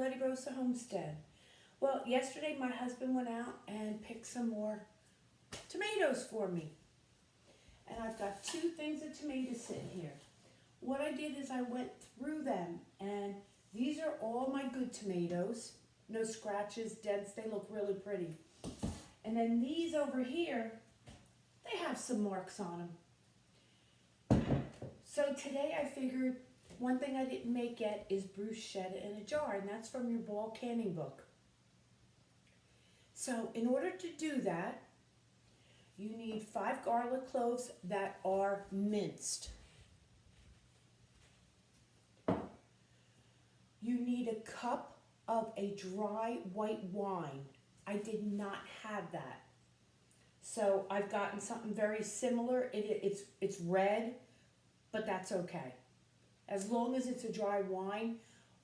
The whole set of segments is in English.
Letty Rosa Homestead. Well, yesterday my husband went out and picked some more tomatoes for me. And I've got 2 things of tomatoes sitting here. What I did is I went through them, and these are all my good tomatoes. No scratches, dents, they look really pretty. And then these over here, they have some marks on them. So today I figured one thing I didn't make yet is bruschetta in a jar, and that's from your ball canning book. So in order to do that, you need 5 garlic cloves that are minced. You need a cup of a dry white wine. I did not have that. So I've gotten something very similar. It's red, but that's okay. As long as it's a dry wine,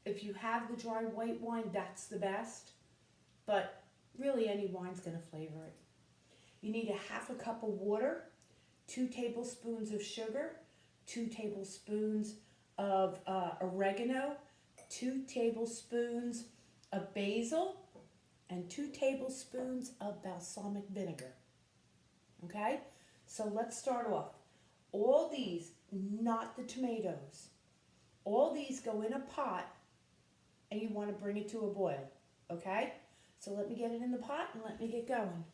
if you have the dry white wine, that's the best. But really any wine's going to flavor it. You need a half a cup of water, 2 tablespoons of sugar, 2 tablespoons of oregano, 2 tablespoons of basil, and 2 tablespoons of balsamic vinegar. Okay? So let's start off. All these, not the tomatoes, all these go in a pot and you want to bring it to a boil. Okay? So let me get it in the pot and let me get going.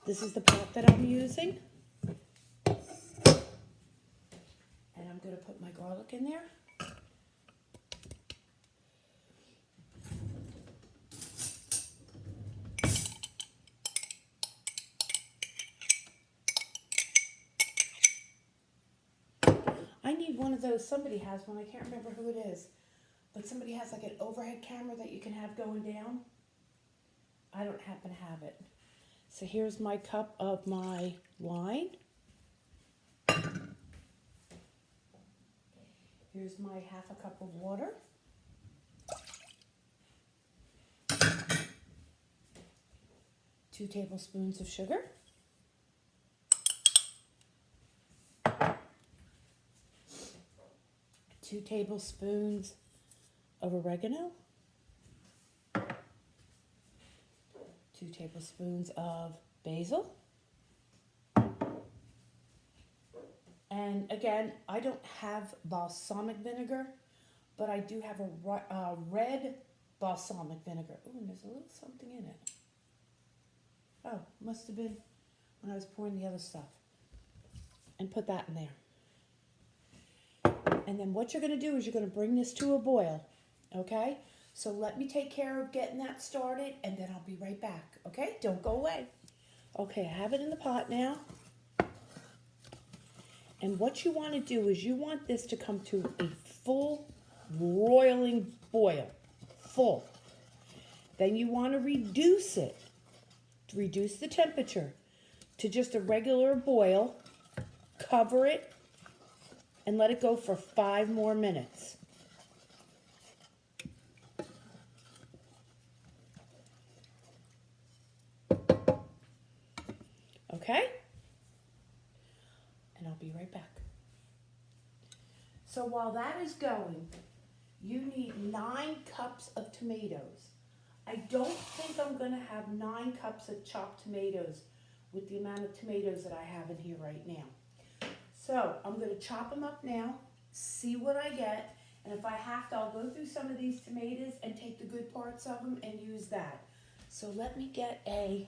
This is the pot that I'm using. And I'm going to put my garlic in there. I need one of those, somebody has one, I can't remember who it is, but somebody has like an overhead camera that you can have going down. I don't happen to have it. So here's my cup of my wine. Here's my half a cup of water. Two tablespoons of sugar. 2 tablespoons of oregano. 2 tablespoons of basil. And again, I don't have balsamic vinegar, but I do have a red balsamic vinegar. Oh, and there's a little something in it. Oh, must have been when I was pouring the other stuff. And put that in there. And then what you're going to do is you're going to bring this to a boil, okay? So let me take care of getting that started, and then I'll be right back, okay? Don't go away. Okay, I have it in the pot now. And what you want to do is you want this to come to a full roiling boil, full. Then you want to reduce it, reduce the temperature to just a regular boil, cover it, and let it go for 5 more minutes. Okay? And I'll be right back. So while that is going, you need 9 cups of tomatoes. I don't think I'm going to have 9 cups of chopped tomatoes with the amount of tomatoes that I have in here right now. So I'm going to chop them up now, see what I get, and if I have to, I'll go through some of these tomatoes and take the good parts of them and use that. So let me get I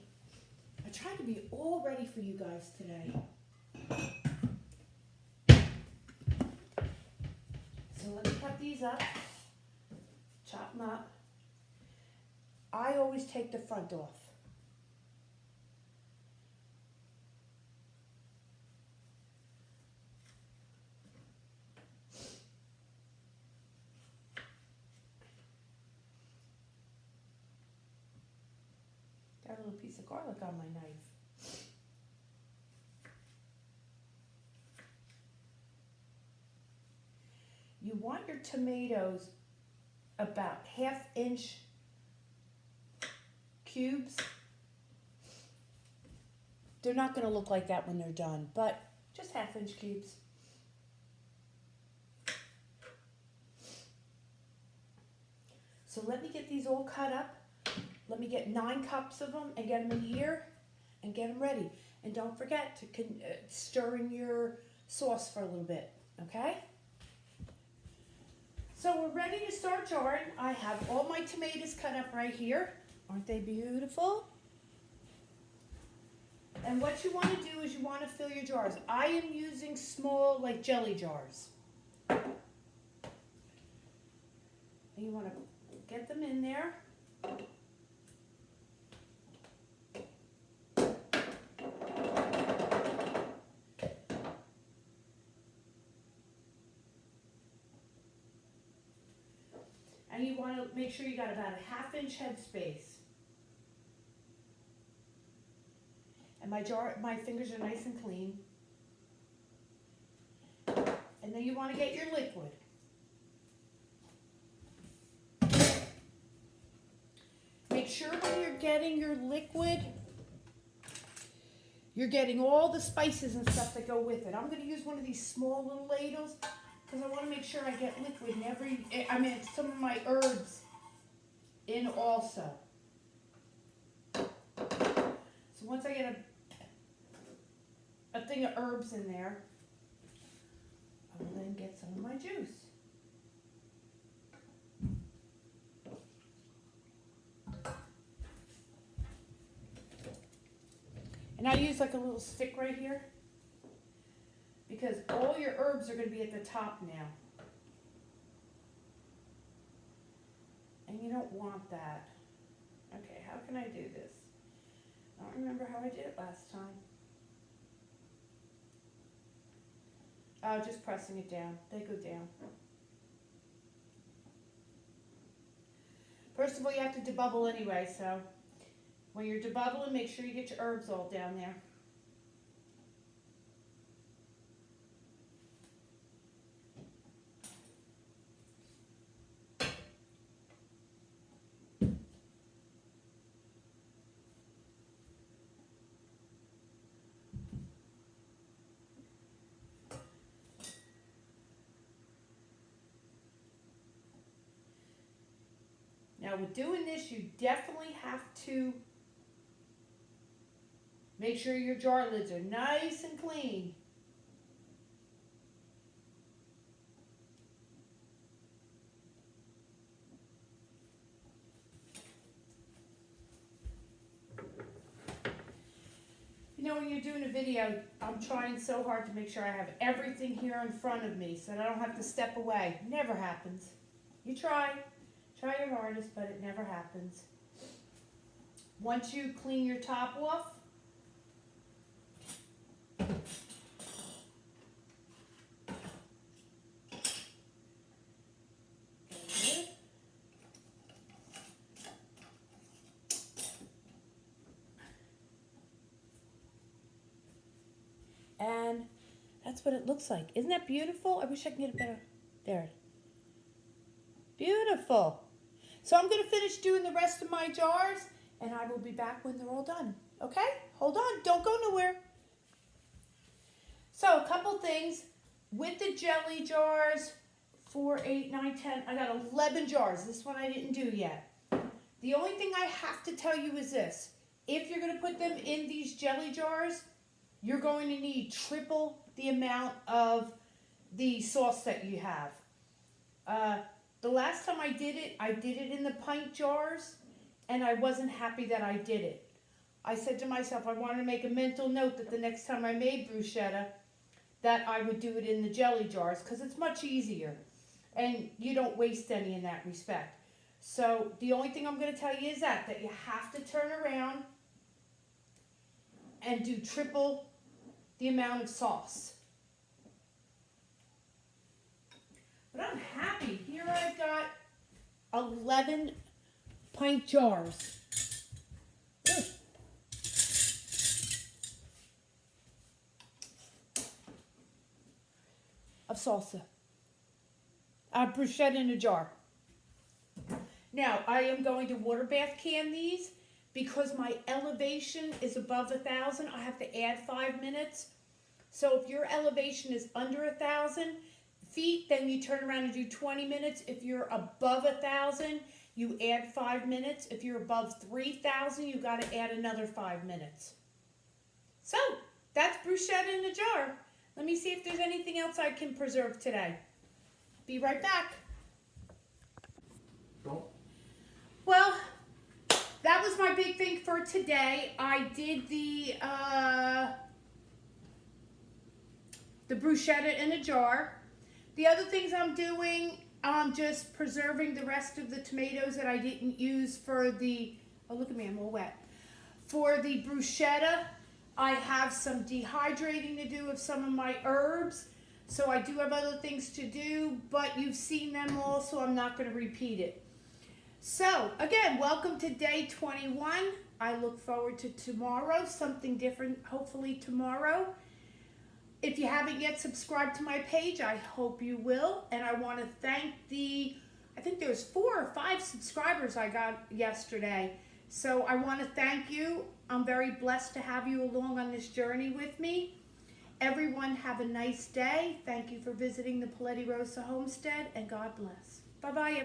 tried to be all ready for you guys today. So let me cut these up, chop them up. I always take the front off. Got a little piece of garlic on my knife. You want your tomatoes about 1/2 inch cubes. They're not going to look like that when they're done, but just 1/2 inch cubes. So let me get these all cut up. Let me get 9 cups of them and get them in here and get them ready. And don't forget to stir in your sauce for a little bit, okay? So we're ready to start jarring. I have all my tomatoes cut up right here. Aren't they beautiful? And what you want to do is you want to fill your jars. I am using small, like jelly jars. And you want to get them in there. And you want to make sure you got about a 1/2 inch headspace. And my fingers are nice and clean. And then you want to get your liquid. Make sure when you're getting your liquid, you're getting all the spices and stuff that go with it. I'm going to use one of these small little ladles because I want to make sure I get liquid in some of my herbs in also. So once I get a thing of herbs in there, I will then get some of my juice. And I use like a little stick right here because all your herbs are going to be at the top now. And you don't want that. Okay, how can I do this? I don't remember how I did it last time. Oh, just pressing it down. They go down. First of all, you have to debubble anyway, so when you're debubbling, make sure you get your herbs all down there. Now with doing this, you definitely have to make sure your jar lids are nice and clean. You know, when you're doing a video, I'm trying so hard to make sure I have everything here in front of me so that I don't have to step away. Never happens. You try your hardest, but it never happens. Once you clean your top off, and that's what it looks like. Isn't that beautiful? I wish I could get it better. There. Beautiful. So I'm going to finish doing the rest of my jars, and I will be back when they're all done. Okay? Hold on. Don't go nowhere. So a couple things. With the jelly jars, 4, 8, 9, 10, I got 11 jars. This one I didn't do yet. The only thing I have to tell you is this. If you're going to put them in these jelly jars, you're going to need triple the amount of the sauce that you have. The last time I did it in the pint jars, and I wasn't happy that I did it. I said to myself, I wanted to make a mental note that the next time I made bruschetta, that I would do it in the jelly jars, because it's much easier, and you don't waste any in that respect. So the only thing I'm going to tell you is that you have to turn around and do triple the amount of sauce. But I'm happy. Here I've got 11 pint jars. Ugh. Of salsa. Bruschetta in a jar. Now, I am going to water bath can these because my elevation is above 1,000. I have to add 5 minutes. So if your elevation is under 1,000 feet, then you turn around and do 20 minutes. If you're above 1,000, you add 5 minutes. If you're above 3,000, you got to add another 5 minutes. So, that's bruschetta in a jar. Let me see if there's anything else I can preserve today. Be right back. Cool. Well, that was my big thing for today. I did the bruschetta in a jar. The other things I'm doing, I'm just preserving the rest of the tomatoes that I didn't use for the, oh look at me, I'm all wet. For the bruschetta, I have some dehydrating to do of some of my herbs. So I do have other things to do, but you've seen them all, so I'm not going to repeat it. So, again, welcome to day 21. I look forward to tomorrow, something different, hopefully tomorrow. If you haven't yet subscribed to my page, I hope you will. And I want to thank I think there was 4 or 5 subscribers I got yesterday. So I want to thank you. I'm very blessed to have you along on this journey with me. Everyone have a nice day. Thank you for visiting the Paletti Rosa homestead, and God bless. Bye-bye.